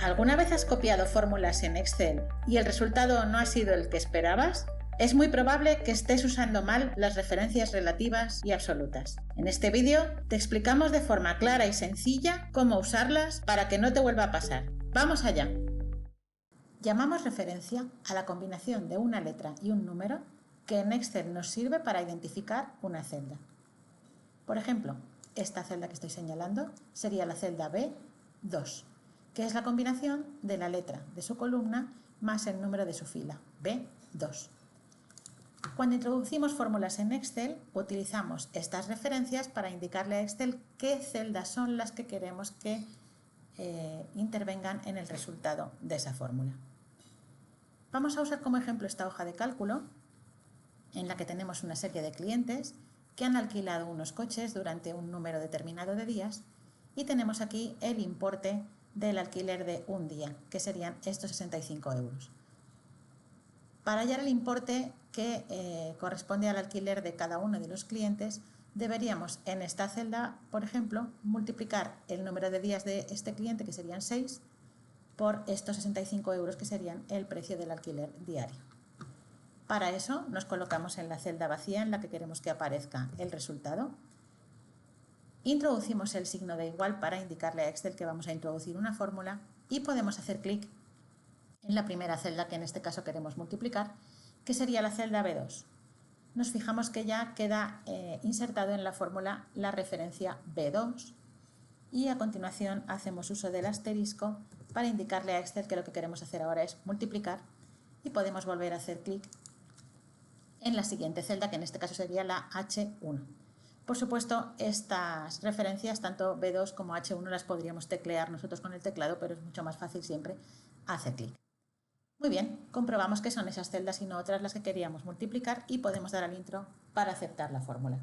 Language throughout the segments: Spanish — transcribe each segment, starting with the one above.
¿Alguna vez has copiado fórmulas en Excel y el resultado no ha sido el que esperabas? Es muy probable que estés usando mal las referencias relativas y absolutas. En este vídeo te explicamos de forma clara y sencilla cómo usarlas para que no te vuelva a pasar. ¡Vamos allá! Llamamos referencia a la combinación de una letra y un número que en Excel nos sirve para identificar una celda. Por ejemplo, esta celda que estoy señalando sería la celda B2, que es la combinación de la letra de su columna más el número de su fila, B2. Cuando introducimos fórmulas en Excel, utilizamos estas referencias para indicarle a Excel qué celdas son las que queremos que intervengan en el resultado de esa fórmula. Vamos a usar como ejemplo esta hoja de cálculo en la que tenemos una serie de clientes que han alquilado unos coches durante un número determinado de días y tenemos aquí el importe del alquiler de un día, que serían estos 65 euros. Para hallar el importe que corresponde al alquiler de cada uno de los clientes, deberíamos en esta celda, por ejemplo, multiplicar el número de días de este cliente, que serían 6, por estos 65 euros, que serían el precio del alquiler diario. Para eso nos colocamos en la celda vacía en la que queremos que aparezca el resultado. Introducimos el signo de igual para indicarle a Excel que vamos a introducir una fórmula y podemos hacer clic en la primera celda que en este caso queremos multiplicar, que sería la celda B2. Nos fijamos que ya queda insertado en la fórmula la referencia B2 y a continuación hacemos uso del asterisco para indicarle a Excel que lo que queremos hacer ahora es multiplicar y podemos volver a hacer clic en la siguiente celda, que en este caso sería la H1. Por supuesto, estas referencias, tanto B2 como H1, las podríamos teclear nosotros con el teclado, pero es mucho más fácil siempre hacer clic. Muy bien, comprobamos que son esas celdas y no otras las que queríamos multiplicar y podemos dar al intro para aceptar la fórmula.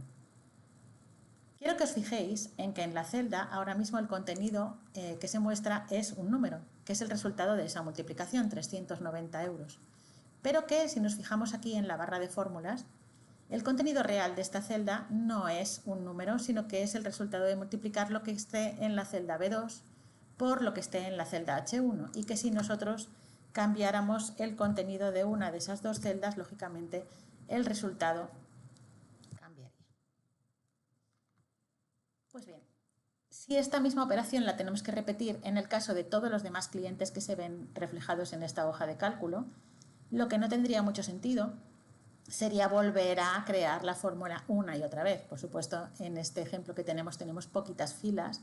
Quiero que os fijéis en que en la celda ahora mismo el contenido que se muestra es un número, que es el resultado de esa multiplicación, 390 euros. Pero que si nos fijamos aquí en la barra de fórmulas, el contenido real de esta celda no es un número, sino que es el resultado de multiplicar lo que esté en la celda B2 por lo que esté en la celda H1 y que si nosotros cambiáramos el contenido de una de esas dos celdas, lógicamente el resultado cambiaría. Pues bien, si esta misma operación la tenemos que repetir en el caso de todos los demás clientes que se ven reflejados en esta hoja de cálculo, lo que no tendría mucho sentido sería volver a crear la fórmula una y otra vez. Por supuesto, en este ejemplo que tenemos poquitas filas,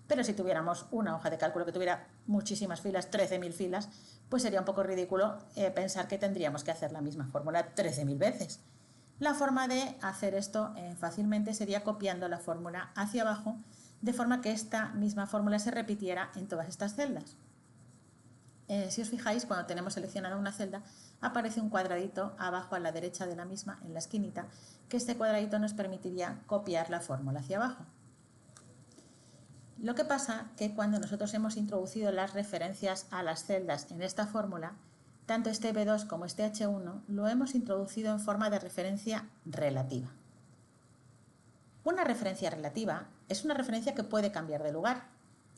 pero si tuviéramos una hoja de cálculo que tuviera muchísimas filas, 13.000 filas, pues sería un poco ridículo pensar que tendríamos que hacer la misma fórmula 13.000 veces. La forma de hacer esto fácilmente sería copiando la fórmula hacia abajo, de forma que esta misma fórmula se repitiera en todas estas celdas. Si os fijáis, cuando tenemos seleccionada una celda, aparece un cuadradito abajo a la derecha de la misma, en la esquinita, que este cuadradito nos permitiría copiar la fórmula hacia abajo. Lo que pasa que cuando nosotros hemos introducido las referencias a las celdas en esta fórmula, tanto este B2 como este H1 lo hemos introducido en forma de referencia relativa. Una referencia relativa es una referencia que puede cambiar de lugar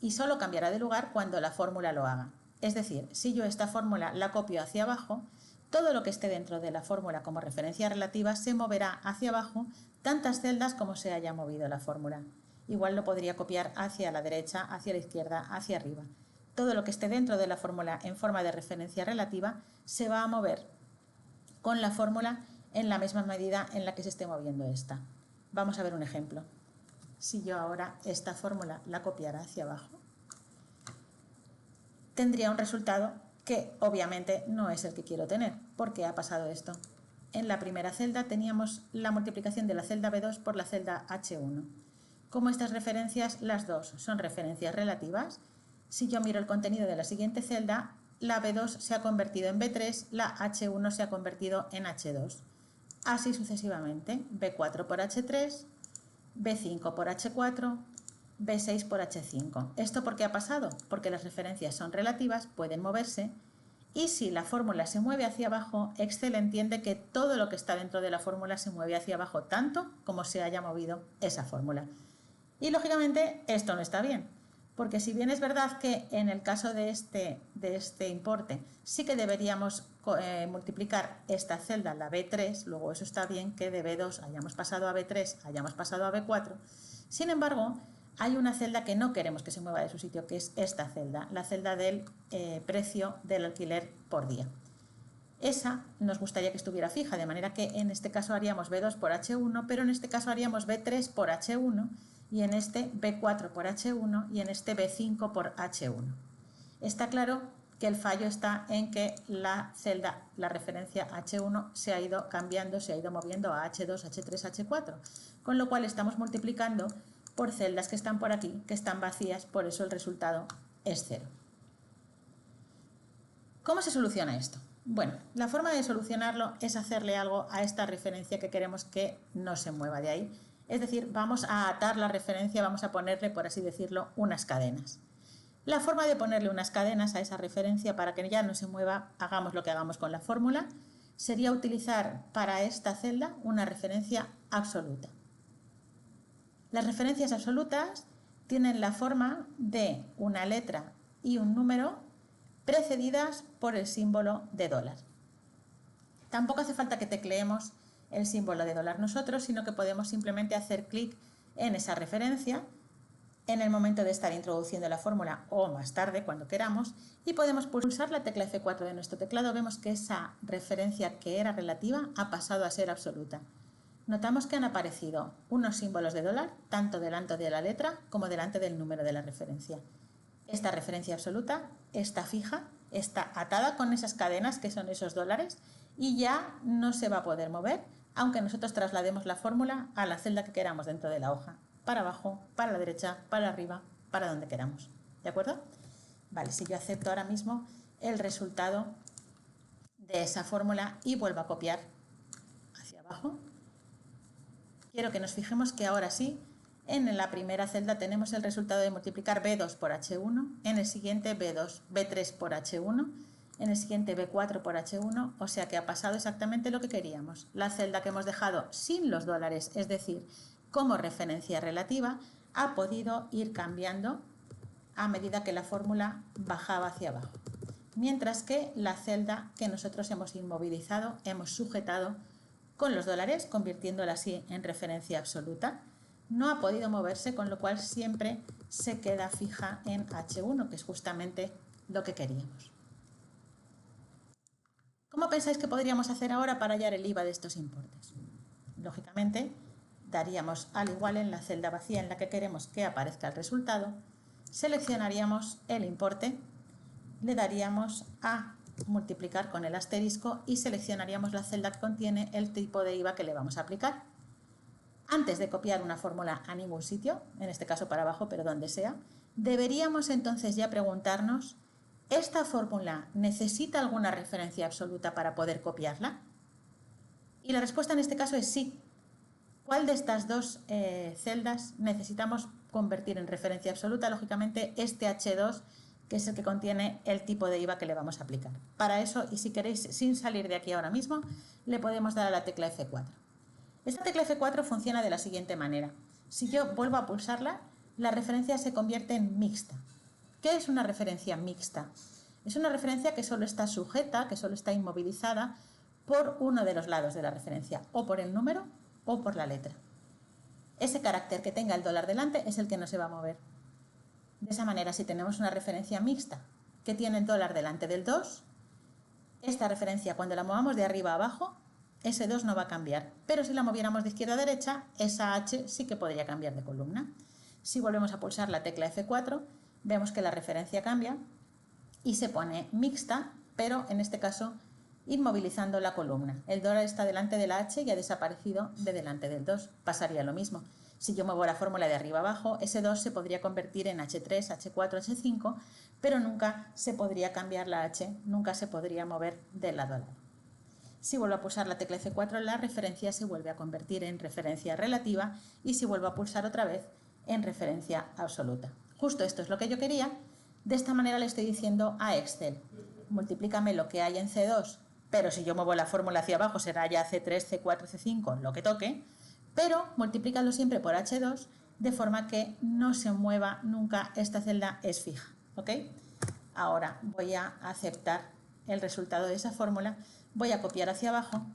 y solo cambiará de lugar cuando la fórmula lo haga. Es decir, si yo esta fórmula la copio hacia abajo, todo lo que esté dentro de la fórmula como referencia relativa se moverá hacia abajo tantas celdas como se haya movido la fórmula. Igual lo podría copiar hacia la derecha, hacia la izquierda, hacia arriba. Todo lo que esté dentro de la fórmula en forma de referencia relativa se va a mover con la fórmula en la misma medida en la que se esté moviendo esta. Vamos a ver un ejemplo. Si yo ahora esta fórmula la copiara hacia abajo, tendría un resultado que obviamente no es el que quiero tener. ¿Por qué ha pasado esto? En la primera celda teníamos la multiplicación de la celda B2 por la celda H1. Como estas referencias, las dos son referencias relativas, si yo miro el contenido de la siguiente celda, la B2 se ha convertido en B3, la H1 se ha convertido en H2. Así sucesivamente, B4 por H3, B5 por H4, B6 por H5. ¿Esto por qué ha pasado? Porque las referencias son relativas, pueden moverse, y si la fórmula se mueve hacia abajo, Excel entiende que todo lo que está dentro de la fórmula se mueve hacia abajo tanto como se haya movido esa fórmula. Y lógicamente esto no está bien, porque si bien es verdad que en el caso de este importe sí que deberíamos multiplicar esta celda, la B3, luego eso está bien que de B2 hayamos pasado a B3, hayamos pasado a B4, sin embargo hay una celda que no queremos que se mueva de su sitio, que es esta celda, la celda del precio del alquiler por día. Esa nos gustaría que estuviera fija, de manera que en este caso haríamos B2 por H1, pero en este caso haríamos B3 por H1 y en este B4 por H1 y en este B5 por H1. Está claro que el fallo está en que la celda, la referencia H1 se ha ido cambiando, se ha ido moviendo a H2, H3, H4, con lo cual estamos multiplicando por celdas que están por aquí, que están vacías, por eso el resultado es 0. ¿Cómo se soluciona esto? Bueno, la forma de solucionarlo es hacerle algo a esta referencia que queremos que no se mueva de ahí. Es decir, vamos a atar la referencia, vamos a ponerle, por así decirlo, unas cadenas. La forma de ponerle unas cadenas a esa referencia para que ya no se mueva, hagamos lo que hagamos con la fórmula, sería utilizar para esta celda una referencia absoluta. Las referencias absolutas tienen la forma de una letra y un número precedidas por el símbolo de dólar. Tampoco hace falta que tecleemos el símbolo de dólar nosotros, sino que podemos simplemente hacer clic en esa referencia en el momento de estar introduciendo la fórmula o más tarde, cuando queramos, y podemos pulsar la tecla F4 de nuestro teclado. Vemos que esa referencia que era relativa ha pasado a ser absoluta. Notamos que han aparecido unos símbolos de dólar, tanto delante de la letra como delante del número de la referencia. Esta referencia absoluta está fija, está atada con esas cadenas que son esos dólares y ya no se va a poder mover, aunque nosotros traslademos la fórmula a la celda que queramos dentro de la hoja, para abajo, para la derecha, para arriba, para donde queramos. ¿De acuerdo? Vale, si yo acepto ahora mismo el resultado de esa fórmula y vuelvo a copiar hacia abajo, quiero que nos fijemos que ahora sí, en la primera celda tenemos el resultado de multiplicar B2 por H1, en el siguiente B3 por H1, en el siguiente B4 por H1, o sea que ha pasado exactamente lo que queríamos. La celda que hemos dejado sin los dólares, es decir, como referencia relativa, ha podido ir cambiando a medida que la fórmula bajaba hacia abajo. Mientras que la celda que nosotros hemos inmovilizado, hemos sujetado con los dólares, convirtiéndola así en referencia absoluta, no ha podido moverse, con lo cual siempre se queda fija en H1, que es justamente lo que queríamos. ¿Cómo pensáis que podríamos hacer ahora para hallar el IVA de estos importes? Lógicamente, daríamos al igual en la celda vacía en la que queremos que aparezca el resultado, seleccionaríamos el importe, le daríamos a multiplicar con el asterisco y seleccionaríamos la celda que contiene el tipo de IVA que le vamos a aplicar. Antes de copiar una fórmula a ningún sitio, en este caso para abajo, pero donde sea, deberíamos entonces ya preguntarnos, ¿esta fórmula necesita alguna referencia absoluta para poder copiarla? Y la respuesta en este caso es sí. ¿Cuál de estas dos celdas necesitamos convertir en referencia absoluta? Lógicamente este H2, que es el que contiene el tipo de IVA que le vamos a aplicar. Para eso, y si queréis, sin salir de aquí ahora mismo, le podemos dar a la tecla F4. Esta tecla F4 funciona de la siguiente manera. Si yo vuelvo a pulsarla, la referencia se convierte en mixta. ¿Qué es una referencia mixta? Es una referencia que solo está sujeta, que solo está inmovilizada por uno de los lados de la referencia, o por el número o por la letra. Ese carácter que tenga el dólar delante es el que no se va a mover. De esa manera, si tenemos una referencia mixta que tiene el dólar delante del 2, esta referencia cuando la movamos de arriba a abajo, ese 2 no va a cambiar, pero si la moviéramos de izquierda a derecha, esa H sí que podría cambiar de columna. Si volvemos a pulsar la tecla F4, vemos que la referencia cambia y se pone mixta, pero en este caso inmovilizando la columna. El dólar está delante de la H y ha desaparecido de delante del 2. Pasaría lo mismo. Si yo muevo la fórmula de arriba abajo, ese 2 se podría convertir en H3, H4, H5, pero nunca se podría cambiar la H, nunca se podría mover del lado a lado. Si vuelvo a pulsar la tecla F4, la referencia se vuelve a convertir en referencia relativa y si vuelvo a pulsar otra vez, en referencia absoluta. Justo esto es lo que yo quería. De esta manera le estoy diciendo a Excel, multiplícame lo que hay en C2, pero si yo muevo la fórmula hacia abajo será ya C3, C4, C5, lo que toque, pero multiplícalo siempre por H2, de forma que no se mueva nunca, esta celda es fija, ¿ok? Ahora voy a aceptar el resultado de esa fórmula, voy a copiar hacia abajo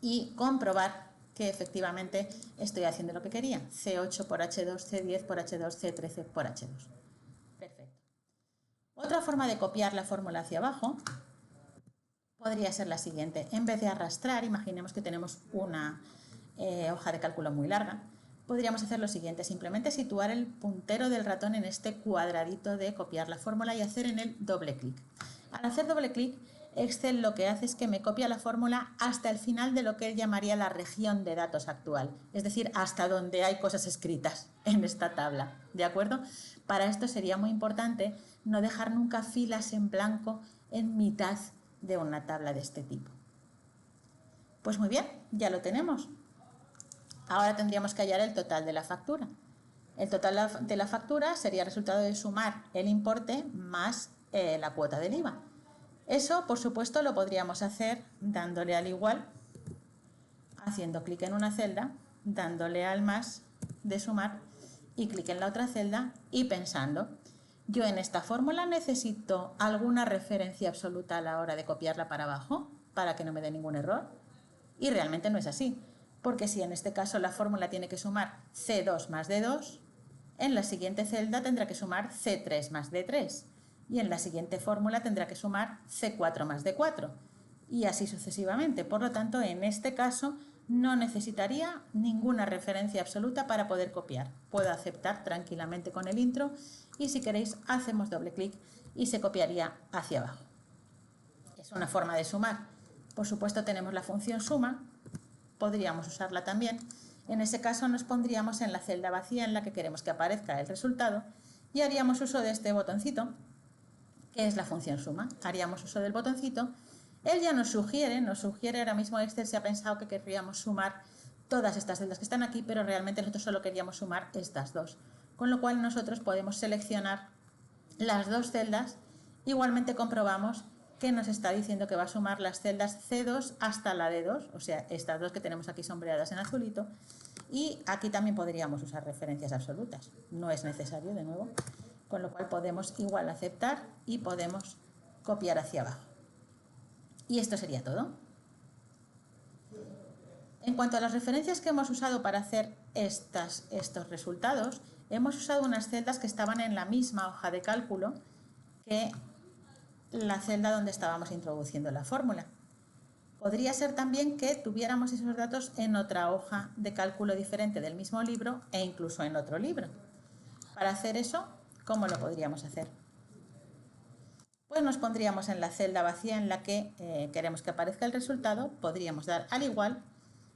y comprobar que efectivamente estoy haciendo lo que quería, C8 por H2, C10 por H2, C13 por H2. Perfecto. Otra forma de copiar la fórmula hacia abajo podría ser la siguiente. En vez de arrastrar, imaginemos que tenemos una hoja de cálculo muy larga, podríamos hacer lo siguiente, simplemente situar el puntero del ratón en este cuadradito de copiar la fórmula y hacer en él doble clic. Al hacer doble clic, Excel lo que hace es que me copia la fórmula hasta el final de lo que él llamaría la región de datos actual, es decir, hasta donde hay cosas escritas en esta tabla, ¿de acuerdo? Para esto sería muy importante no dejar nunca filas en blanco en mitad de una tabla de este tipo. Pues muy bien, ya lo tenemos. Ahora tendríamos que hallar el total de la factura. El total de la factura sería el resultado de sumar el importe más la cuota del IVA. Eso, por supuesto, lo podríamos hacer dándole al igual, haciendo clic en una celda, dándole al más de sumar y clic en la otra celda y pensando, yo en esta fórmula necesito alguna referencia absoluta a la hora de copiarla para abajo para que no me dé ningún error. Y realmente no es así, porque si en este caso la fórmula tiene que sumar C2 más D2, en la siguiente celda tendrá que sumar C3 más D3 y en la siguiente fórmula tendrá que sumar C4 más D4 y así sucesivamente. Por lo tanto, en este caso no necesitaría ninguna referencia absoluta para poder copiar. Puedo aceptar tranquilamente con el intro y si queréis hacemos doble clic y se copiaría hacia abajo. Es una forma de sumar. Por supuesto tenemos la función suma, podríamos usarla también. En ese caso nos pondríamos en la celda vacía en la que queremos que aparezca el resultado y haríamos uso de este botoncito, que es la función suma. Haríamos uso del botoncito. Él ya nos sugiere ahora mismo Excel se ha pensado que querríamos sumar todas estas celdas que están aquí, pero realmente nosotros solo queríamos sumar estas dos. Con lo cual nosotros podemos seleccionar las dos celdas. Igualmente comprobamos que nos está diciendo que va a sumar las celdas C2 hasta la D2, o sea, estas dos que tenemos aquí sombreadas en azulito, y aquí también podríamos usar referencias absolutas, no es necesario de nuevo, con lo cual podemos igual aceptar y podemos copiar hacia abajo. Y esto sería todo. En cuanto a las referencias que hemos usado para hacer estos resultados, hemos usado unas celdas que estaban en la misma hoja de cálculo que la celda donde estábamos introduciendo la fórmula. Podría ser también que tuviéramos esos datos en otra hoja de cálculo diferente del mismo libro e incluso en otro libro. Para hacer eso, ¿cómo lo podríamos hacer? Pues nos pondríamos en la celda vacía en la que queremos que aparezca el resultado, podríamos dar al igual,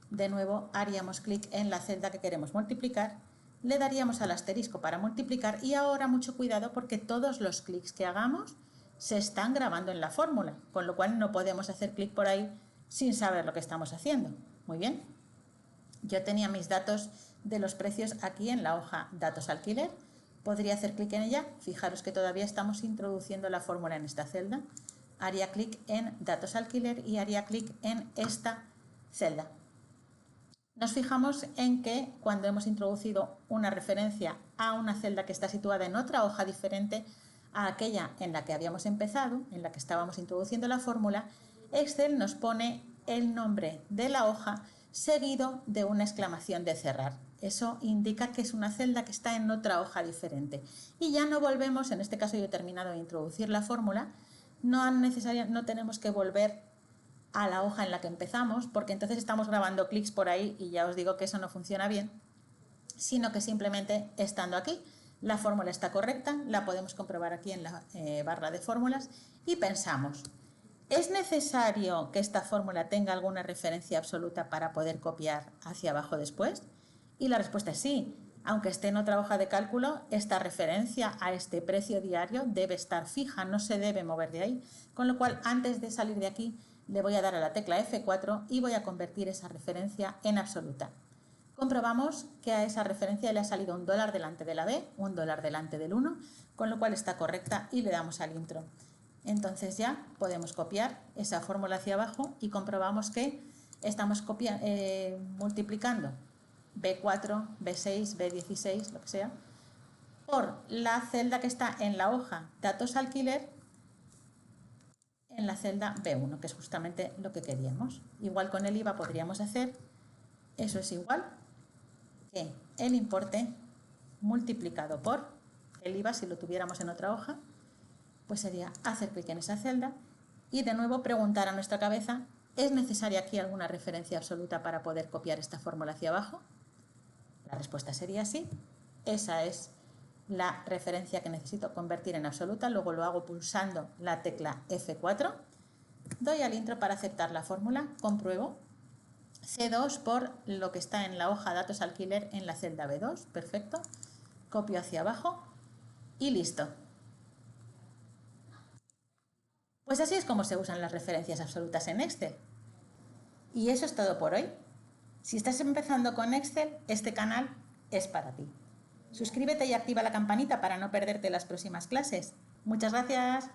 de nuevo haríamos clic en la celda que queremos multiplicar, le daríamos al asterisco para multiplicar y ahora mucho cuidado porque todos los clics que hagamos se están grabando en la fórmula, con lo cual no podemos hacer clic por ahí sin saber lo que estamos haciendo. Muy bien. Yo tenía mis datos de los precios aquí en la hoja datos alquiler. Podría hacer clic en ella. Fijaros que todavía estamos introduciendo la fórmula en esta celda. Haría clic en datos alquiler y haría clic en esta celda. Nos fijamos en que cuando hemos introducido una referencia a una celda que está situada en otra hoja diferente a aquella en la que habíamos empezado, en la que estábamos introduciendo la fórmula, Excel nos pone el nombre de la hoja seguido de una exclamación de cerrar. Eso indica que es una celda que está en otra hoja diferente. Y ya no volvemos, en este caso yo he terminado de introducir la fórmula, no tenemos que volver a la hoja en la que empezamos, porque entonces estamos grabando clics por ahí y ya os digo que eso no funciona bien, sino que simplemente estando aquí, la fórmula está correcta, la podemos comprobar aquí en la barra de fórmulas y pensamos, ¿es necesario que esta fórmula tenga alguna referencia absoluta para poder copiar hacia abajo después? Y la respuesta es sí. Aunque esté en otra hoja de cálculo, esta referencia a este precio diario debe estar fija, no se debe mover de ahí. Con lo cual, antes de salir de aquí, le voy a dar a la tecla F4 y voy a convertir esa referencia en absoluta. Comprobamos que a esa referencia le ha salido $1 delante de la B, $1 delante del 1, con lo cual está correcta y le damos al intro. Entonces ya podemos copiar esa fórmula hacia abajo y comprobamos que estamos multiplicando B4, B6, B16, lo que sea, por la celda que está en la hoja datos alquiler en la celda B1, que es justamente lo que queríamos. Igual con el IVA podríamos hacer, eso es igual que el importe multiplicado por el IVA, si lo tuviéramos en otra hoja, pues sería hacer clic en esa celda y de nuevo preguntar a nuestra cabeza, ¿es necesaria aquí alguna referencia absoluta para poder copiar esta fórmula hacia abajo? La respuesta sería sí. Esa es la referencia que necesito convertir en absoluta. Luego lo hago pulsando la tecla F4. Doy al intro para aceptar la fórmula. Compruebo. C2 por lo que está en la hoja datos alquiler en la celda B2. Perfecto. Copio hacia abajo y listo. Pues así es como se usan las referencias absolutas en Excel. Y eso es todo por hoy. Si estás empezando con Excel, este canal es para ti. Suscríbete y activa la campanita para no perderte las próximas clases. Muchas gracias.